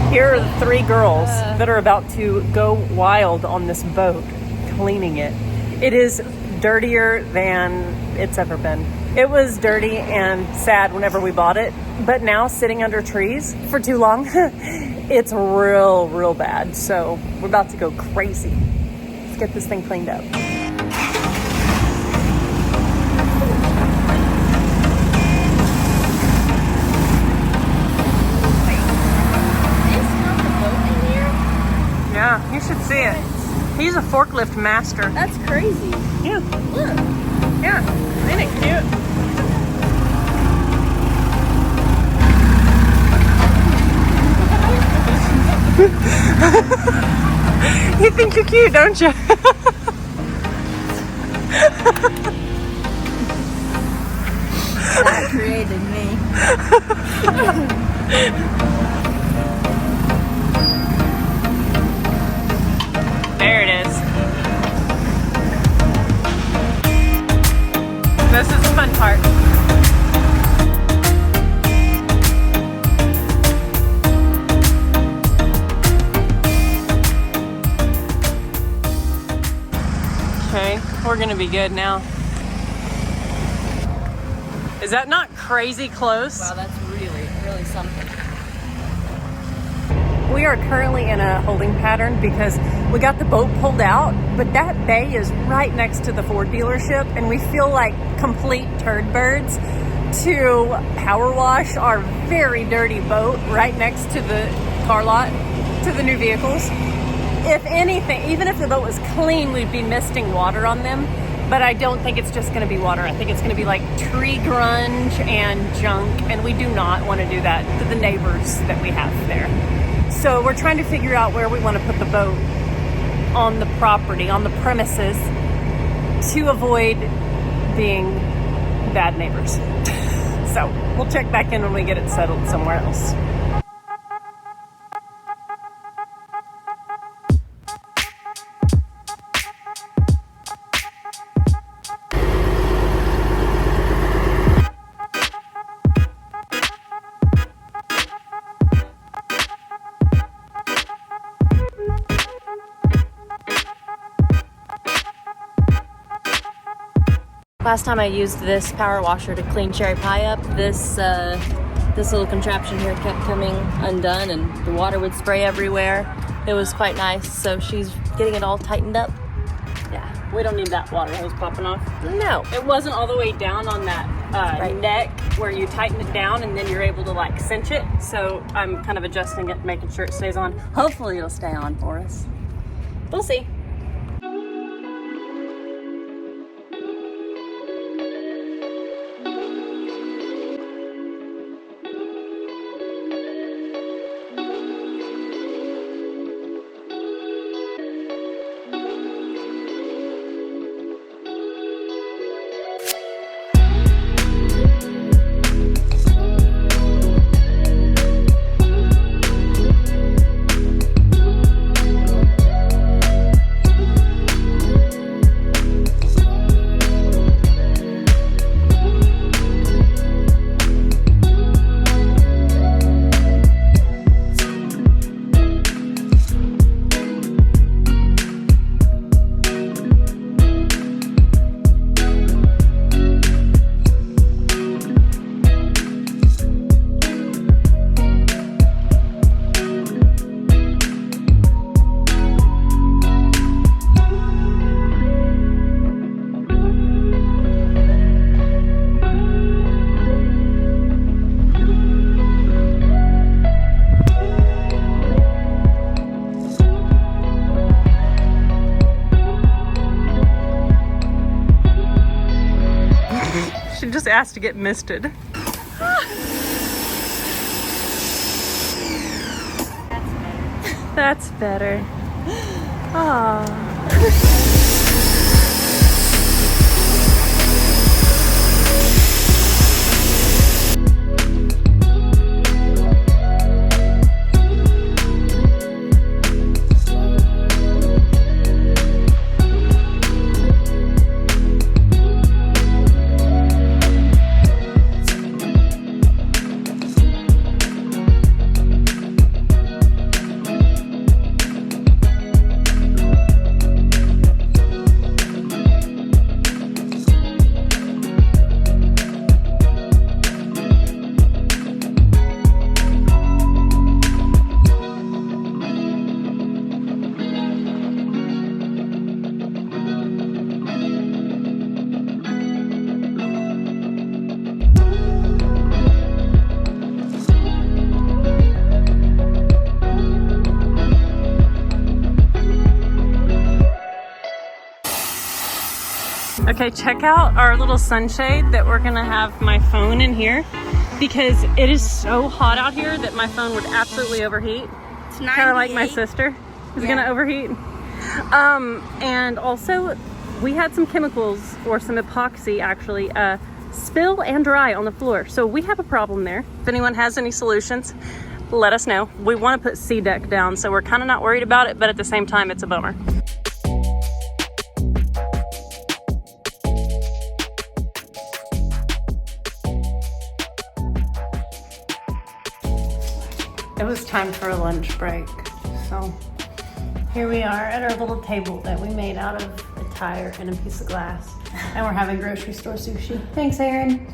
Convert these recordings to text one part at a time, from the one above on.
Here are the 3 girls that are about to go wild on this boat, cleaning it. It is dirtier than it's ever been. It was dirty and sad whenever we bought it, but now sitting under trees for too long, it's real bad. So we're about to go crazy. Let's get this thing cleaned up. Yeah, you should see it. He's a forklift master. That's crazy. Yeah. Look. Yeah. Isn't it cute? You think you're cute, don't you? That created me. There it is. This is the fun part. Okay, we're gonna be good now. Is that not crazy close? Wow, that's really something. We are currently in a holding pattern because we got the boat pulled out, but that bay is right next to the Ford dealership, and we feel like complete turd birds to power wash our very dirty boat right next to the car lot, to the new vehicles. If anything, even if the boat was clean, we'd be misting water on them, but I don't think it's just gonna be water. I think it's gonna be like tree grunge and junk, and we do not wanna do that to the neighbors that we have there. So we're trying to figure out where we want to put the boat on the property, on the premises, to avoid being bad neighbors. So we'll check back in when we get it settled somewhere else. Last time I used this power washer to clean cherry pie up, this little contraption here kept coming undone and the water would spray everywhere. It was quite nice, so she's getting it all tightened up. Yeah, we don't need that water hose popping off. No. It wasn't all the way down on that neck where you tighten it down and then you're able to like cinch it. So I'm kind of adjusting it, making sure it stays on. Hopefully it'll stay on for us. We'll see. Just asked to get misted. That's better. Aww. Okay, check out our little sunshade that we're gonna have my phone in here because it is so hot out here that my phone would absolutely overheat. It's Kind of like my sister is gonna overheat. And also we had some chemicals or some epoxy actually spill and dry on the floor. So we have a problem there. If anyone has any solutions, let us know. We want to put C deck down, so we're kind of not worried about it, but at the same time, it's a bummer. It was time for a lunch break, so here we are at our little table that we made out of a tire and a piece of glass, and we're having grocery store sushi. Thanks, Erin.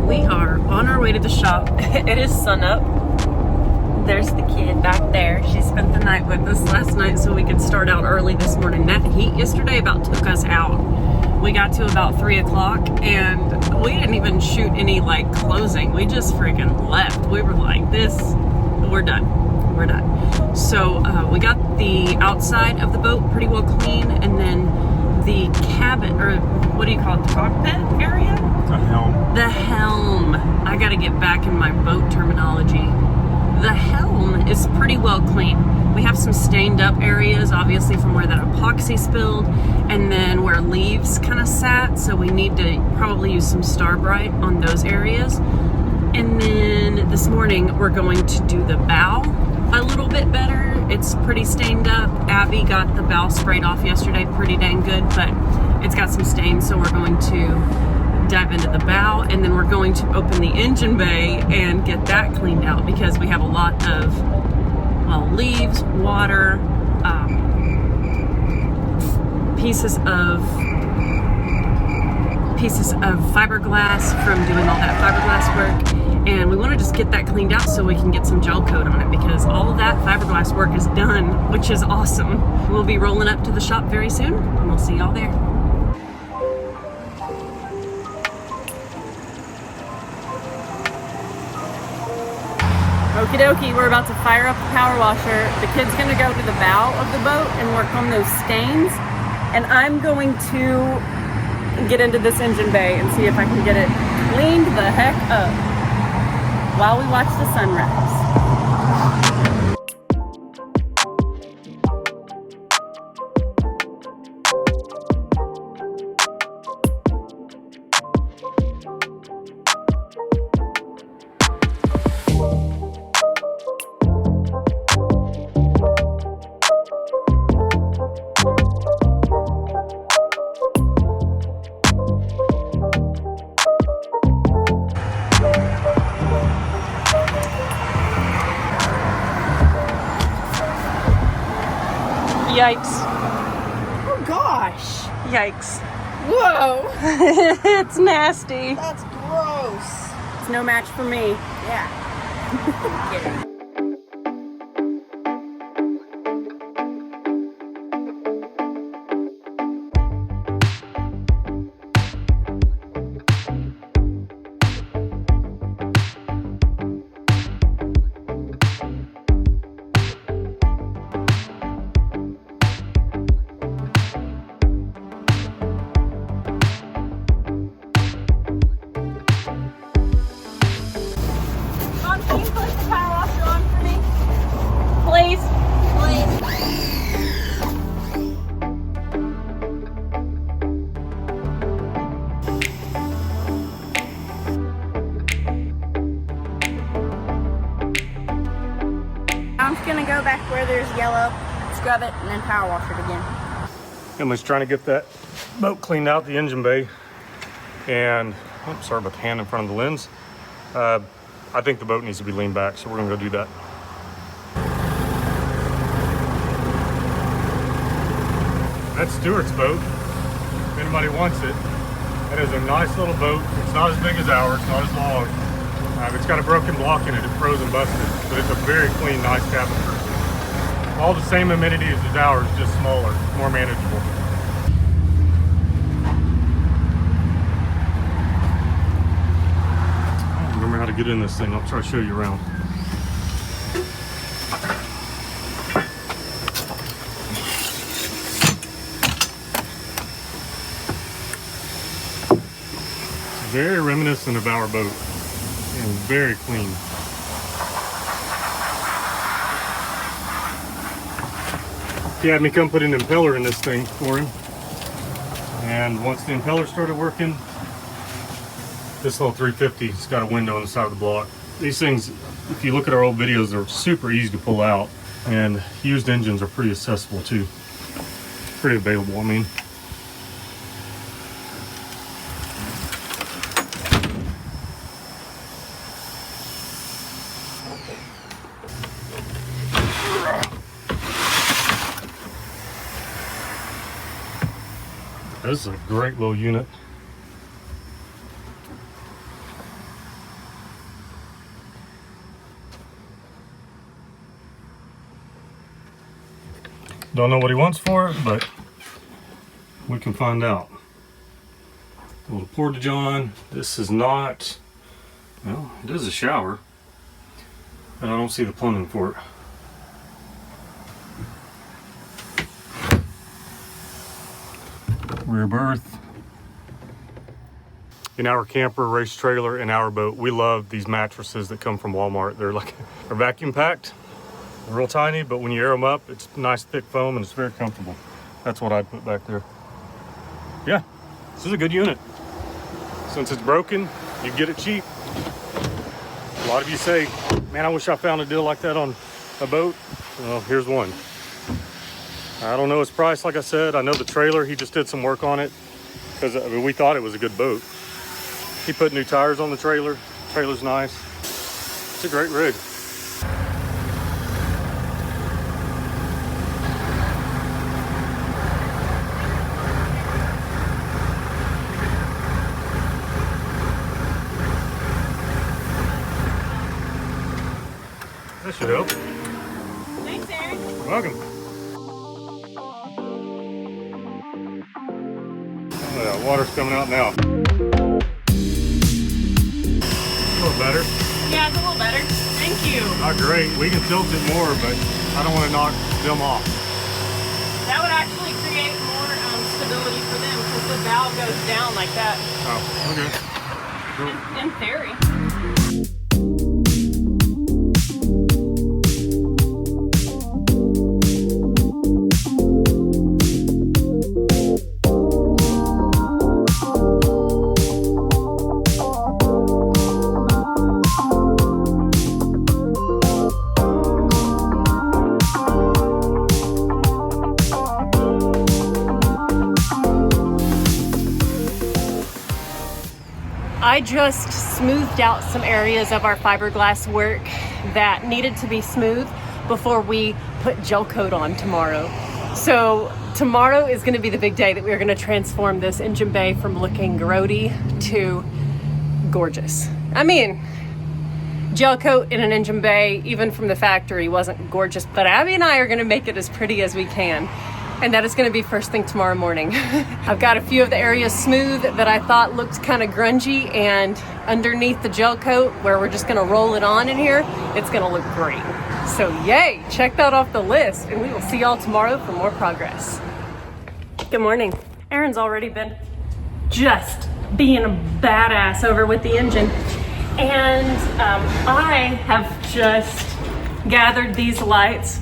We are on our way to the shop. It is sun up. There's the kid back there. She spent the night with us last night so we could start out early this morning. That heat yesterday about took us out. We got to about 3 o'clock and we didn't even shoot any like closing. We just freaking left. We were like, we're done. We're done. So we got the outside of the boat pretty well clean, and then the cabin, or what do you call it, the cockpit area? The helm. The helm. I gotta get back in my boat terminology. The helm is pretty well clean. We have some stained up areas, obviously from where that epoxy spilled, and then where leaves kind of sat, so we need to probably use some Starbright on those areas. And then this morning we're going to do the bow a little bit better. It's pretty stained up. Abby got the bow sprayed off yesterday pretty dang good, but it's got some stains, so we're going to dive into the bow, and then we're going to open the engine bay and get that cleaned out because we have a lot of, well, leaves, water, pieces of fiberglass from doing all that fiberglass work, and we want to just get that cleaned out so we can get some gel coat on it because all of that fiberglass work is done, which is awesome. We'll be rolling up to the shop very soon, and we'll see y'all there. Okie dokie, we're about to fire up the power washer. The kid's gonna go to the bow of the boat and work on those stains, and I'm going to get into this engine bay and see if I can get it cleaned the heck up while we watch the sunrise. Yikes. Oh gosh. Yikes. Whoa. It's nasty. That's gross. It's no match for me. Yeah. Get it. Can you push the power washer on for me? Please. I'm just gonna go back where there's yellow, scrub it, and then power wash it again. Emily's trying to get that boat cleaned out, the engine bay. And, oh, sorry about the hand in front of the lens. I think the boat needs to be leaned back, so we're gonna go do that. That's Stuart's boat, if anybody wants it. That is a nice little boat. It's not as big as ours, not as long. It's got a broken block in it. It's frozen busted, but it's a very clean, nice cabin crew. All the same amenities as ours, just smaller, more manageable. I don't remember how to get in this thing. I'll try to show you around. Very reminiscent of our boat and very clean. He had me come put an impeller in this thing for him, and once the impeller started working, this little 350's got a window on the side of the block. These things, if you look at our old videos, they're super easy to pull out, and used engines are pretty accessible too. Pretty available, I mean. This is a great little unit. Don't know what he wants for it, but we can find out. A little portage on. This is not, well, it is a shower, but I don't see the plumbing for it. Rear berth. In our camper, race trailer, and our boat, we love these mattresses that come from Walmart. They're vacuum packed, real tiny, but when you air them up, it's nice thick foam and it's very comfortable. That's what I'd put back there. Yeah, this is a good unit. Since it's broken, you get it cheap. A lot of you say, man, I wish I found a deal like that on a boat. Well, here's one. I don't know his price, like I said. I know the trailer, he just did some work on it because we thought it was a good boat. He put new tires on the trailer. Trailer's nice. It's a great rig. That should help. Thanks, Aaron. You're welcome. Oh, yeah, water's coming out now. A little better. Yeah, it's a little better. Thank you. Not great. We can tilt it more, but I don't want to knock them off. That would actually create more stability for them because the valve goes down like that. Oh, okay. Cool. In theory. I just smoothed out some areas of our fiberglass work that needed to be smooth before we put gel coat on tomorrow. So tomorrow is going to be the big day that we're going to transform this engine bay from looking grody to gorgeous. I mean, gel coat in an engine bay, even from the factory, wasn't gorgeous, but Abby and I are going to make it as pretty as we can. And that is going to be first thing tomorrow morning. I've got a few of the areas smooth that I thought looked kind of grungy, and underneath the gel coat where we're just going to roll it on in here, it's going to look great. So yay, check that off the list, and we will see y'all tomorrow for more progress. Good morning. Aaron's already been just being a badass over with the engine. And I have just gathered these lights,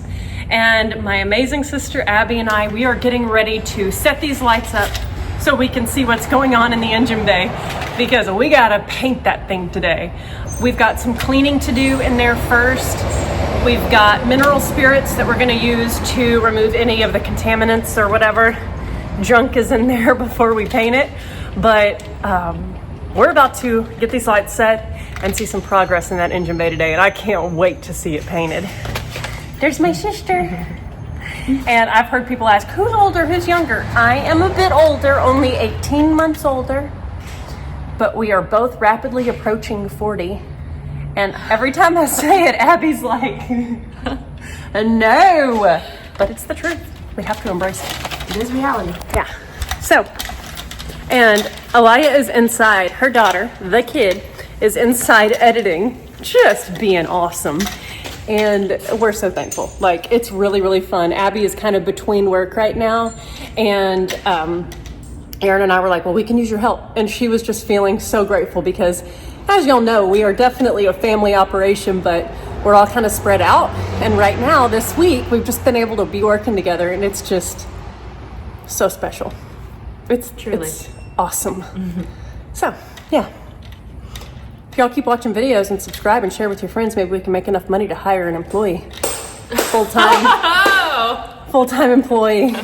and my amazing sister Abby and I, we are getting ready to set these lights up so we can see what's going on in the engine bay, because we gotta paint that thing today. We've got some cleaning to do in there first. We've got mineral spirits that we're gonna use to remove any of the contaminants or whatever junk is in there before we paint it. But we're about to get these lights set and see some progress in that engine bay today, and I can't wait to see it painted. There's my sister. And I've heard people ask, who's older, who's younger? I am a bit older, only 18 months older, but we are both rapidly approaching 40. And every time I say it, Abby's like, no. But it's the truth. We have to embrace it. It is reality. Yeah. So, and Alaya is inside. Her daughter, the kid, is inside editing, just being awesome. And we're so thankful. Like, it's really, really fun. Abby is kind of between work right now. And Aaron and I were like, well, we can use your help. And she was just feeling so grateful because, as y'all know, we are definitely a family operation, but we're all kind of spread out. And right now, this week, we've just been able to be working together, and it's just so special. It's truly awesome. So, yeah. If y'all keep watching videos and subscribe and share with your friends, maybe we can make enough money to hire an employee. Full-time employee.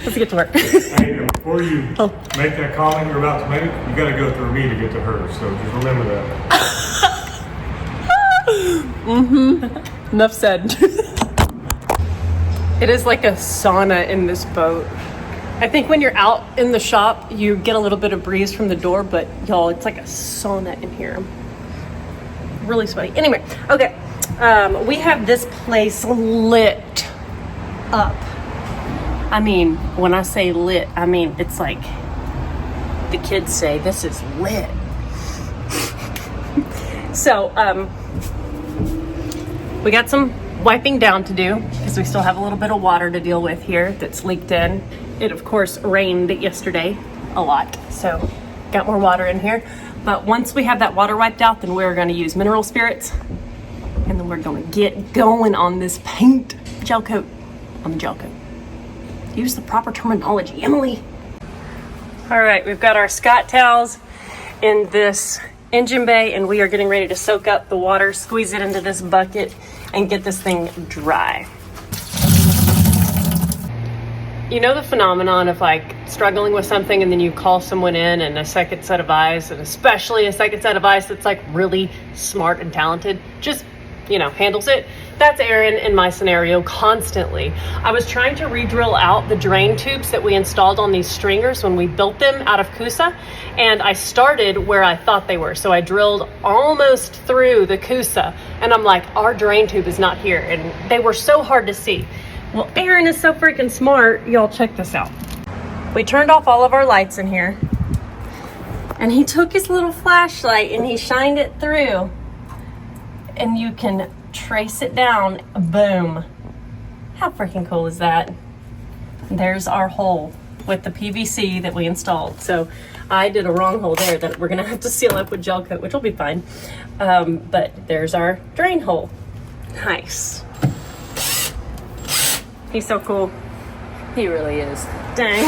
Let's get to work. Hey, before you make that comment you're about to make, you got to go through me to get to her. So just remember that. Enough said. It is like a sauna in this boat. I think when you're out in the shop, you get a little bit of breeze from the door, but y'all, it's like a sauna in here. I'm really sweaty. Anyway, okay. We have this place lit up. I mean, when I say lit, I mean, it's like the kids say, this is lit. So, we got some wiping down to do because we still have a little bit of water to deal with here that's leaked in. It, of course, rained yesterday a lot, so got more water in here. But once we have that water wiped out, then we're going to use mineral spirits, and then we're going to get going on this paint gel coat on the gel coat. Use the proper terminology, Emily. All right, we've got our Scott towels in this engine bay, and we are getting ready to soak up the water, squeeze it into this bucket, and get this thing dry. You know the phenomenon of like struggling with something and then you call someone in and a second set of eyes, and especially a second set of eyes that's like really smart and talented, just, you know, handles it? That's Aaron in my scenario constantly. I was trying to re-drill out the drain tubes that we installed on these stringers when we built them out of Coosa, and I started where I thought they were. So I drilled almost through the Coosa, and I'm like, our drain tube is not here, and they were so hard to see. Well, Aaron is so freaking smart. Y'all check this out. We turned off all of our lights in here, and he took his little flashlight and he shined it through, and you can trace it down. Boom. How freaking cool is that? There's our hole with the PVC that we installed. So I did a wrong hole there that we're gonna have to seal up with gel coat, which will be fine. But there's our drain hole. Nice. He's so cool. He really is. Dang.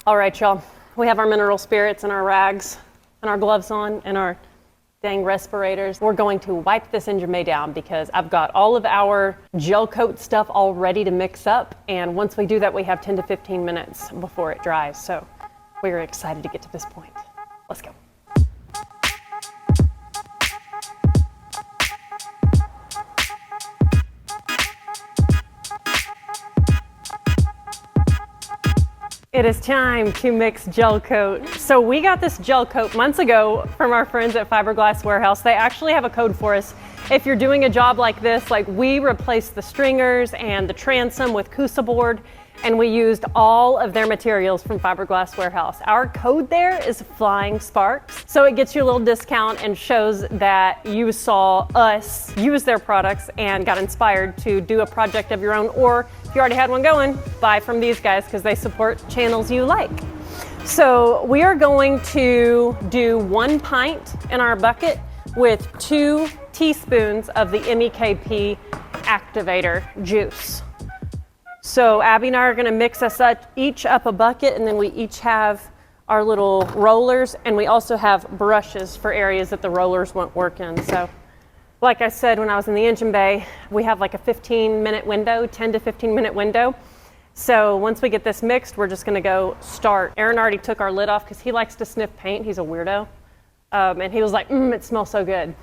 All right, y'all. We have our mineral spirits and our rags and our gloves on and our dang respirators. We're going to wipe this engine bay down because I've got all of our gel coat stuff all ready to mix up. And once we do that, we have 10 to 15 minutes before it dries. So we're excited to get to this point. Let's go. It is time to mix gel coat. So we got this gel coat months ago from our friends at Fiberglass Warehouse. They actually have a code for us. If you're doing a job like this, like we replaced the stringers and the transom with Coosa board, and we used all of their materials from Fiberglass Warehouse. Our code there is Flying Sparks. So it gets you a little discount and shows that you saw us use their products and got inspired to do a project of your own, or if you already had one going, buy from these guys because they support channels you like. So we are going to do 1 pint in our bucket with 2 teaspoons of the MEKP activator juice. So Abby and I are gonna mix us each up a bucket, and then we each have our little rollers, and we also have brushes for areas that the rollers won't work in. So like I said, when I was in the engine bay, we have like a 15-minute window, 10 to 15-minute window. So once we get this mixed, we're just gonna go start. Aaron already took our lid off because he likes to sniff paint. He's a weirdo. And he was like, it smells so good.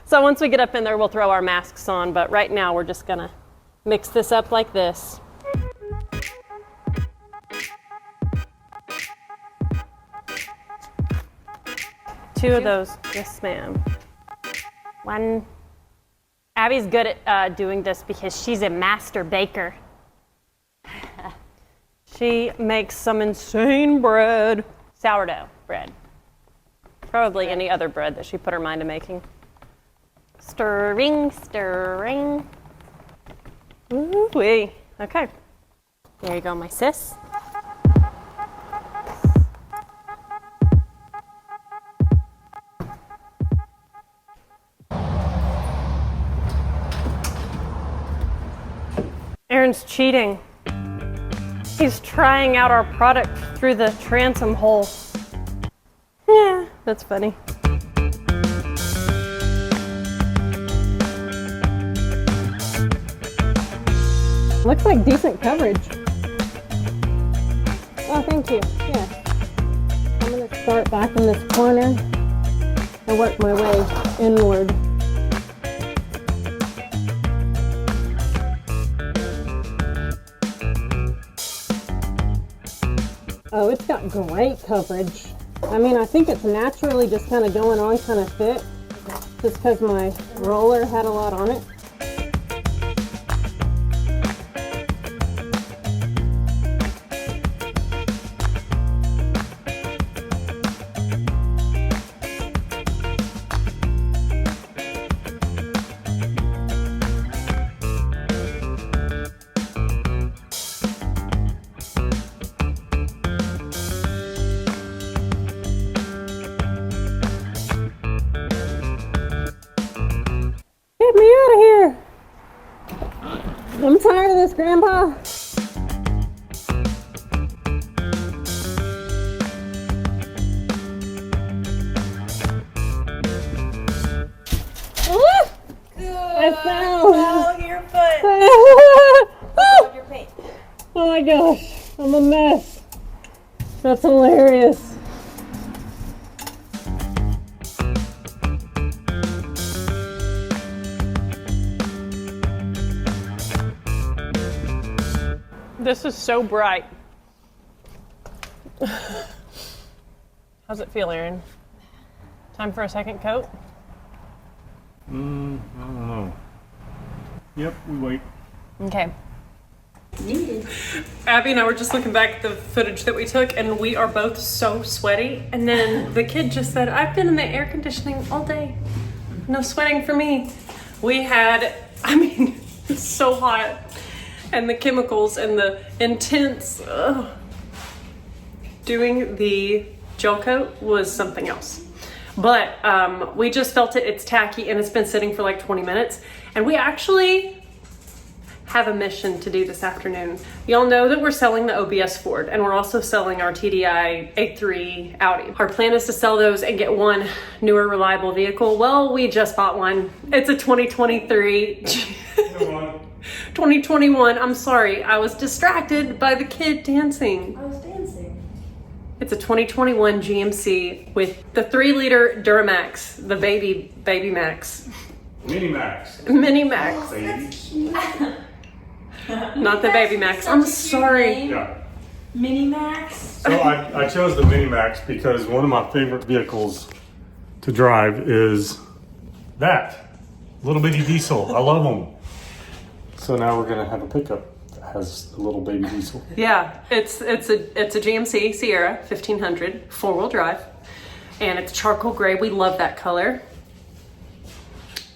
So once we get up in there, we'll throw our masks on, but right now we're just gonna Mix this up like this. Two of those. Yes, ma'am. One. Abby's good at doing this because she's a master baker. She makes some insane bread. Sourdough bread. Probably any other bread that she put her mind to making. Stirring, stirring. Ooh-wee. Okay. There you go, my sis. Aaron's cheating. He's trying out our product through the transom hole. Yeah, that's funny. Looks like decent coverage. Oh, thank you. Yeah. I'm gonna start back in this corner and work my way inward. Oh, it's got great coverage. I mean, I think it's naturally just kind of going on kind of thick, just because my roller had a lot on it. Get me out of here! I'm tired of this, Grandpa. I fell. Oh, your foot. Your paint. Oh my gosh, I'm a mess. That's hilarious. This is so bright. How's it feel, Aaron? Time for a second coat? I don't know. Yep, we wait. Okay. Abby and I were just looking back at the footage that we took, and we are both so sweaty. And then the kid just said, I've been in the air conditioning all day. No sweating for me. We had, I mean, it's so hot. And the chemicals and the intense, doing the gel coat was something else. But we just felt it, it's tacky, and it's been sitting for like 20 minutes. And we actually have a mission to do this afternoon. Y'all know that we're selling the OBS Ford, and we're also selling our TDI A3 Audi. Our plan is to sell those and get one newer, reliable vehicle. Well, we just bought one. It's a 2023. 2021, I'm sorry, I was distracted by the kid dancing. I was dancing. It's a 2021 GMC with the 3-liter Duramax, the baby Max. Mini Max. Mini Max. That's cute. Not the baby Max. I'm sorry. Yeah. Mini Max. So I chose the Mini Max because one of my favorite vehicles to drive is that little bitty diesel. I love them. So now we're gonna have a pickup that has a little baby diesel. Yeah, it's a GMC Sierra 1500 4-wheel drive, and it's charcoal gray. We love that color.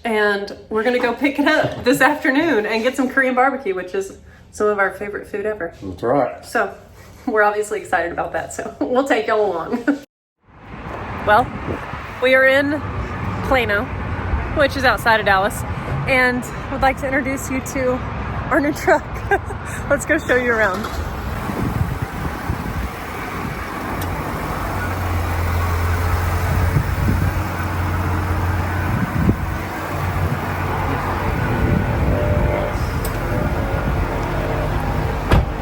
And we're gonna go pick it up this afternoon and get some Korean barbecue, which is some of our favorite food ever. That's right. So we're obviously excited about that. So we'll take y'all along. Well, we are in Plano, which is outside of Dallas, and would like to introduce you to our new truck. Let's go show you around.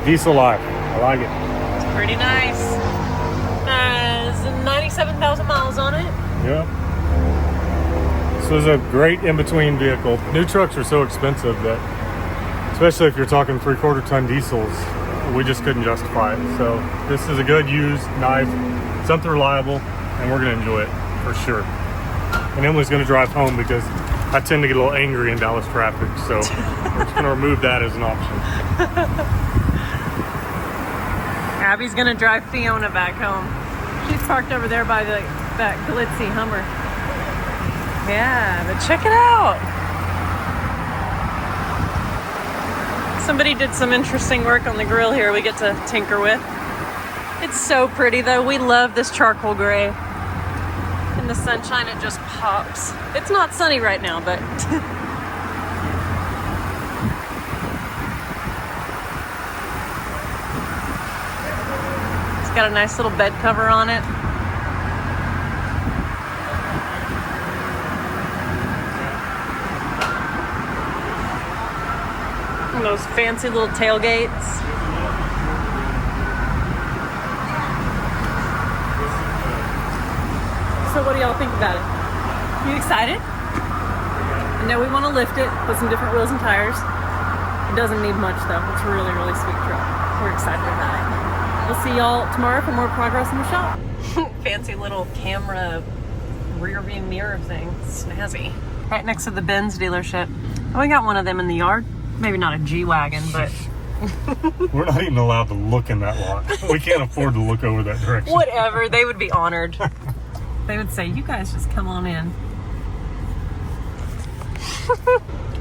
Diesel life. I like it. It's pretty nice. Has 97,000 miles on it. Yep. This is a great in-between vehicle. New trucks are so expensive that especially if you're talking 3/4 ton diesels. We just couldn't justify it. So this is a good used, nice, something reliable, and we're gonna enjoy it for sure. And Emily's gonna drive home because I tend to get a little angry in Dallas traffic, so we're just gonna remove that as an option. Abby's gonna drive Fiona back home. She's parked over there by that glitzy Hummer. Yeah, but check it out. Somebody did some interesting work on the grill here we get to tinker with. It's so pretty though. We love this charcoal gray. In the sunshine, it just pops. It's not sunny right now, but it's got a nice little bed cover on it. And those fancy little tailgates. So what do y'all think about it? You excited? I know we want to lift it, put some different wheels and tires. It doesn't need much though. It's a really, really sweet truck. We're excited about it. We'll see y'all tomorrow for more progress in the shop. Fancy little camera rear view mirror thing. Snazzy. Right next to the Benz dealership. And we got one of them in the yard. Maybe not a G-Wagon, but... We're not even allowed to look in that lot. We can't afford to look over that direction. Whatever. They would be honored. They would say, you guys just come on in.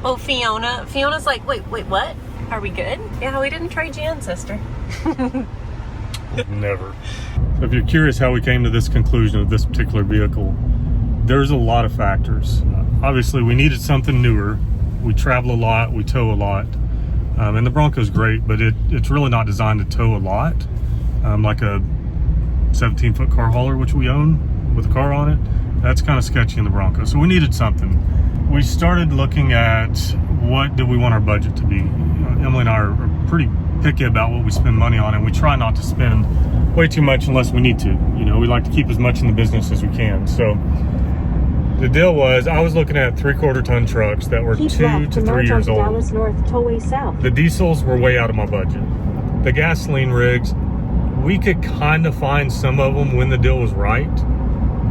Oh, Fiona's like, wait, what? Are we good? Yeah, we didn't trade you in, sister. Never. So if you're curious how we came to this conclusion of this particular vehicle, there's a lot of factors. Obviously, we needed something newer. We travel a lot, we tow a lot. And the Bronco's great, but it's really not designed to tow a lot. Like a 17-foot car hauler, which we own, with a car on it, that's kind of sketchy in the Bronco. So we needed something. We started looking at what do we want our budget to be. Emily and I are pretty picky about what we spend money on, and we try not to spend way too much unless we need to. You know, we like to keep as much in the business as we can. So the deal was, I was looking at 3/4 ton trucks that were 2 to 3 years old. Dallas North, Tollway South. The diesels were way out of my budget. The gasoline rigs, we could kind of find some of them when the deal was right,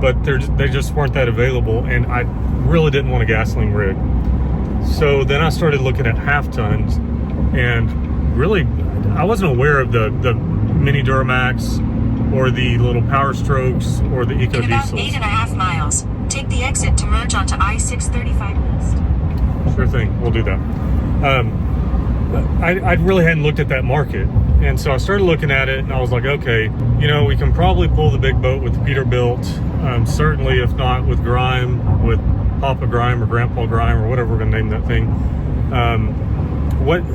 but they just weren't that available, and I really didn't want a gasoline rig. So then I started looking at half tons, and really I wasn't aware of the mini Duramax or the little Power Strokes or the Eco In about Diesels. 8.5 miles, take the exit to merge onto I-635 West. Sure thing, we'll do that. I really hadn't looked at that market, and so I started looking at it, and I was like, okay, you know, we can probably pull the big boat with the Peterbilt, certainly if not with Grime, with Papa Grime or Grandpa Grime or whatever we're gonna name that thing.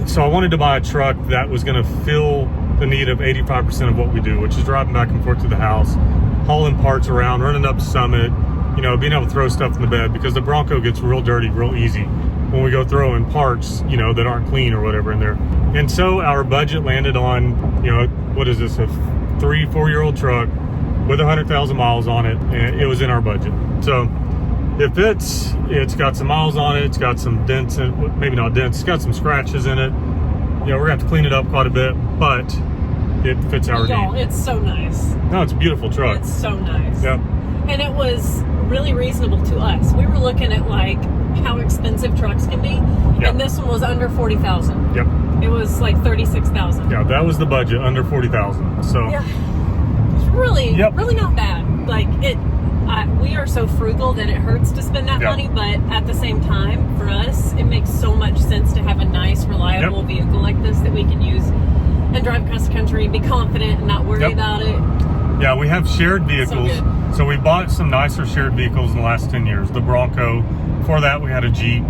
So I wanted to buy a truck that was gonna fill the need of 85% of what we do, which is driving back and forth to the house, hauling parts around, running up Summit, you know, being able to throw stuff in the bed, because the Bronco gets real dirty real easy when we go throw in parts, you know, that aren't clean or whatever in there. And so our budget landed on, you know, what is this, a 3-4-year-old truck with 100,000 miles on it, and it was in our budget. So it fits. It's got some miles on it. It's got some dents in it. Maybe not dents. It's got some scratches in it. You know, we're gonna have to clean it up quite a bit, but it fits our Y'all, need. it's so nice. No, it's a beautiful truck. It's so nice. Yep. And it was really reasonable to us. We were looking at like how expensive trucks can be, Yep. and this one was under 40,000. Yep. It was like 36,000. Yeah, that was the budget, under 40,000. So Yeah. It's really, Yep. really not bad. Like we are so frugal that it hurts to spend that Yep. money, but at the same time, for us, it makes so much sense to have a nice, reliable Yep. vehicle like this that we can use and drive across the country and be confident and not worry Yep. about it. yeah, we have shared vehicles. good. So we bought some nicer shared vehicles in the last 10 years. The Bronco. Before that, we had a Jeep.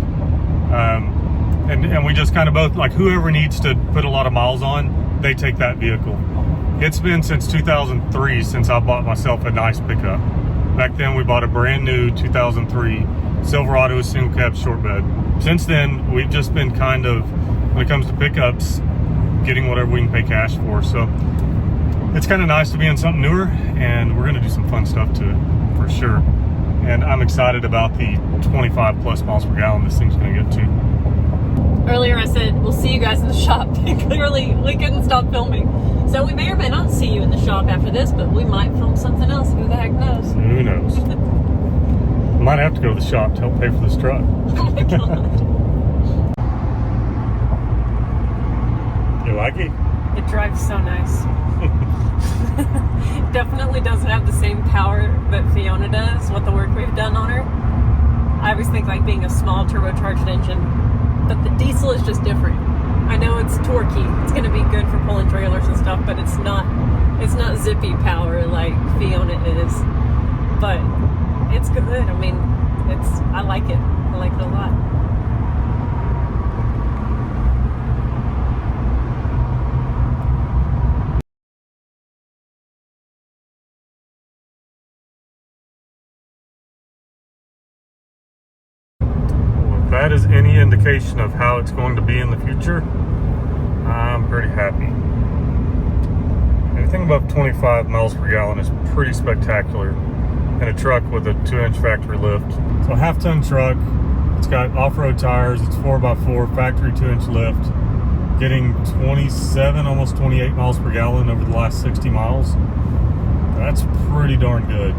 And we just kind of both, like, whoever needs to put a lot of miles on, they take that vehicle. It's been since 2003 since I bought myself a nice pickup. Back then, we bought a brand new 2003 Silverado single cab short bed. Since then, we've just been kind of, when it comes to pickups, getting whatever we can pay cash for. So it's kind of nice to be in something newer, and we're going to do some fun stuff to it for sure. And I'm excited about the 25 plus miles per gallon this thing's going to get to. Earlier I said, we'll see you guys in the shop. Clearly, we couldn't stop filming. So we may or may not see you in the shop after this, but we might film something else. Who the heck knows? Who knows? Might have to go to the shop to help pay for this truck. Oh my God. You like it? It drives so nice. Definitely doesn't have the same power that Fiona does with the work we've done on her. I always think like being a small turbocharged engine, but the diesel is just different. I know it's torquey. It's going to be good for pulling trailers and stuff, but it's not zippy power like Fiona is. But it's good. I mean, I like it. I like it a lot. If that is any indication of how it's going to be in the future, I'm pretty happy. Anything above 25 miles per gallon is pretty spectacular in a truck with a 2-inch factory lift. So a half-ton truck, it's got off-road tires, it's 4x4, factory 2-inch lift, getting 27, almost 28 miles per gallon over the last 60 miles. That's pretty darn good.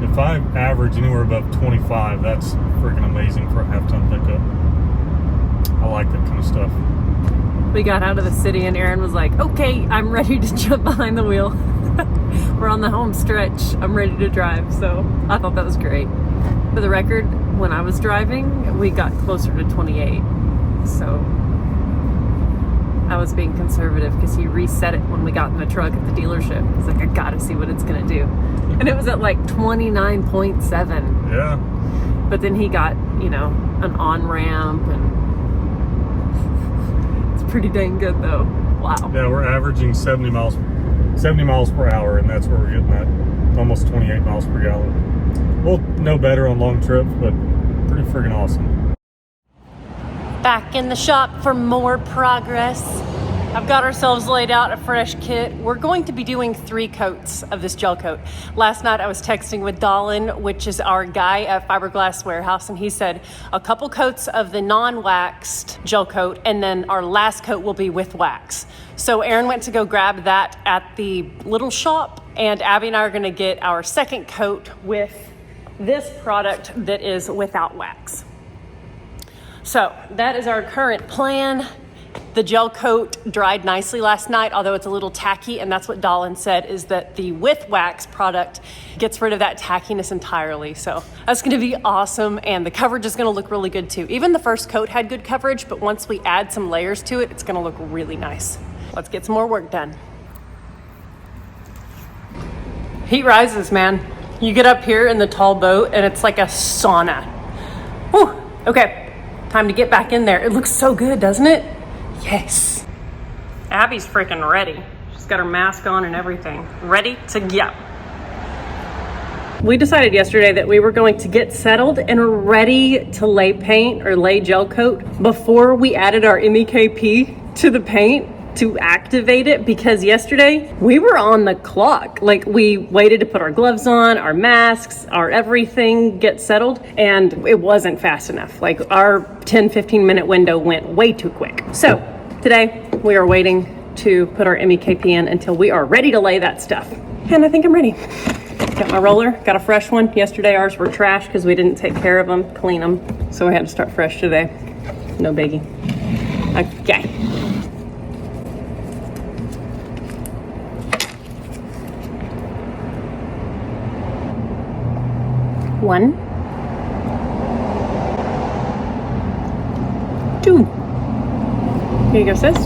If I average anywhere above 25, that's freaking amazing for a half-ton pickup. I like that kind of stuff. We got out of the city and Aaron was like, okay, I'm ready to jump behind the wheel. We're on the home stretch. I'm ready to drive. So I thought that was great. For the record, when I was driving, we got closer to 28. So I was being conservative because he reset it when we got in the truck at the dealership. He's like, I gotta see what it's gonna do. And it was at like 29.7. Yeah. But then he got, you know, an on-ramp and it's pretty dang good though. Wow. Yeah, we're averaging 70 miles per hour, and that's where we're getting that almost 28 miles per gallon. We'll know better on long trips, but pretty friggin' awesome. Back in the shop for more progress. I've got ourselves laid out a fresh kit. We're going to be doing 3 coats of this gel coat. Last night I was texting with Dolan, which is our guy at Fiberglass Warehouse, and he said a couple coats of the non-waxed gel coat, and then our last coat will be with wax. So Aaron went to go grab that at the little shop, and Abby and I are gonna get our second coat with this product that is without wax. So that is our current plan. The gel coat dried nicely last night, although it's a little tacky, and that's what Dolan said, is that the with wax product gets rid of that tackiness entirely. So that's gonna be awesome, and the coverage is gonna look really good too. Even the first coat had good coverage, but once we add some layers to it, it's gonna look really nice. Let's get some more work done. Heat rises, man. You get up here in the tall boat and it's like a sauna. Whew, okay, time to get back in there. It looks so good, doesn't it? Yes. Abby's freaking ready. She's got her mask on and everything. Ready to go. We decided yesterday that we were going to get settled and ready to lay paint or lay gel coat before we added our MEKP to the paint to activate it, because yesterday we were on the clock. Like, we waited to put our gloves on, our masks, our everything get settled, and it wasn't fast enough. Like, our 10-15 minute window went way too quick. So today we are waiting to put our MEKP in until we are ready to lay that stuff. And I think I'm ready. Got my roller, got a fresh one. Yesterday ours were trash because we didn't take care of them, clean them. So we had to start fresh today. No biggie. Okay. One, 2. Here you go, sis.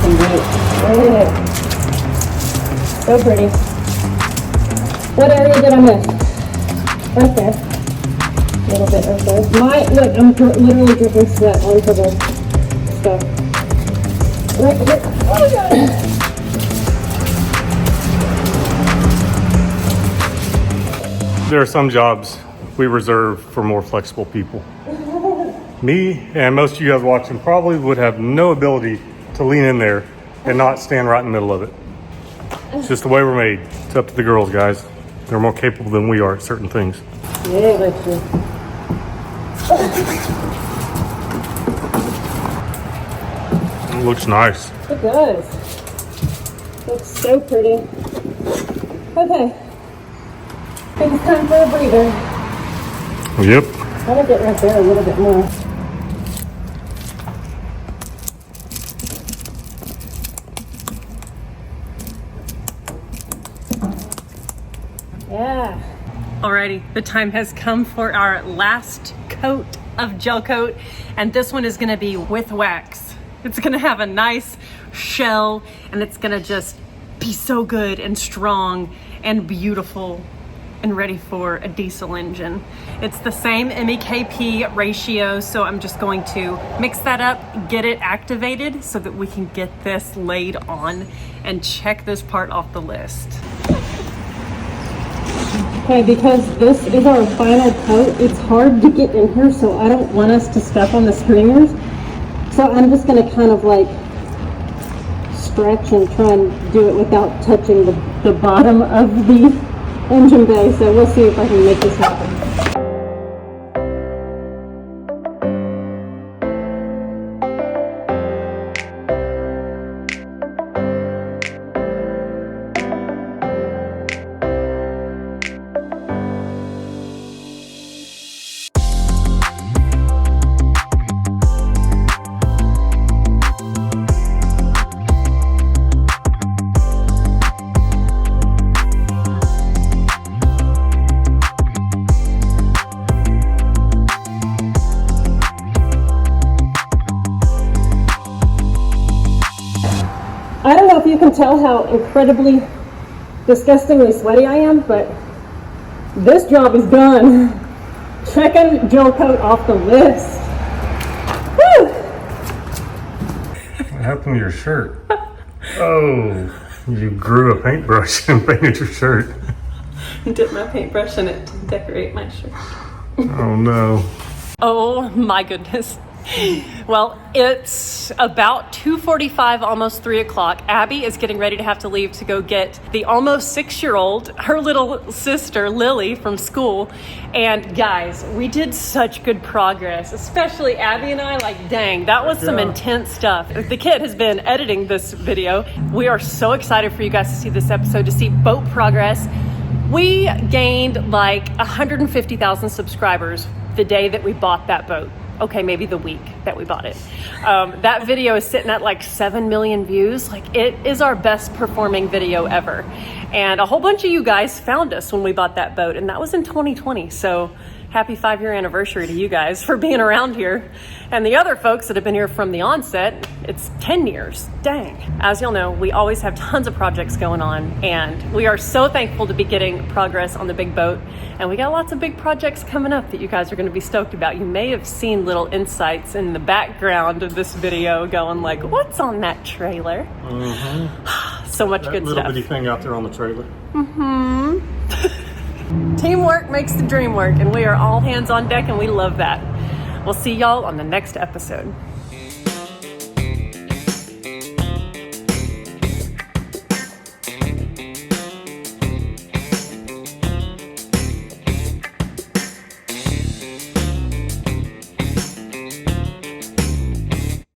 some boat. So pretty. What area did I miss? Right there. A little bit right there. Look, I'm literally dripping sweat onto the stuff. Right here. Oh god! There are some jobs we reserve for more flexible people. Me and most of you guys watching probably would have no ability to lean in there and not stand right in the middle of it. It's just the way we're made. It's up to the girls, guys. They're more capable than we are at certain things. Yeah, that's true. It looks nice. It does. Looks so pretty. Okay. I think it's time for a breather. Yep. I'm gonna get right there a little bit more. Yeah. Alrighty, the time has come for our last coat of gel coat, and this one is gonna be with wax. It's gonna have a nice shell, and it's gonna just be so good and strong and beautiful and ready for a diesel engine. It's the same MEKP ratio, so I'm just going to mix that up, get it activated so that we can get this laid on and check this part off the list. Okay, because this is our final coat, it's hard to get in here, so I don't want us to step on the streamers. So I'm just gonna kind of like stretch and try and do it without touching the bottom of the engine bay. So we'll see if I can make this happen. I don't know if you can tell how incredibly disgustingly sweaty I am, but this job is done. Checking gel coat off the list. Woo! What happened to your shirt? Oh, you grew a paintbrush and painted your shirt. Dip my paintbrush in it to decorate my shirt. Oh no. Oh my goodness. Well, it's about 2:45, almost 3 o'clock. Abby is getting ready to have to leave to go get the almost 6-year-old, her little sister, Lily, from school. And guys, we did such good progress, especially Abby and I, like, dang, that was some intense stuff. The kid has been editing this video. We are so excited for you guys to see this episode, to see boat progress. We gained like 150,000 subscribers the day that we bought that boat. Okay, maybe the week that we bought it. That video is sitting at like 7 million views. Like, it is our best performing video ever. And a whole bunch of you guys found us when we bought that boat, and that was in 2020. So happy 5-year anniversary to you guys for being around here. And the other folks that have been here from the onset, it's 10 years. Dang. As you'll know, we always have tons of projects going on, and we are so thankful to be getting progress on the big boat. And we got lots of big projects coming up that you guys are going to be stoked about. You may have seen little insights in the background of this video going like, what's on that trailer? Mm-hmm. So much good stuff. That little bitty thing out there on the trailer. Mm-hmm. Teamwork makes the dream work, and we are all hands on deck, and we love that. We'll see y'all on the next episode.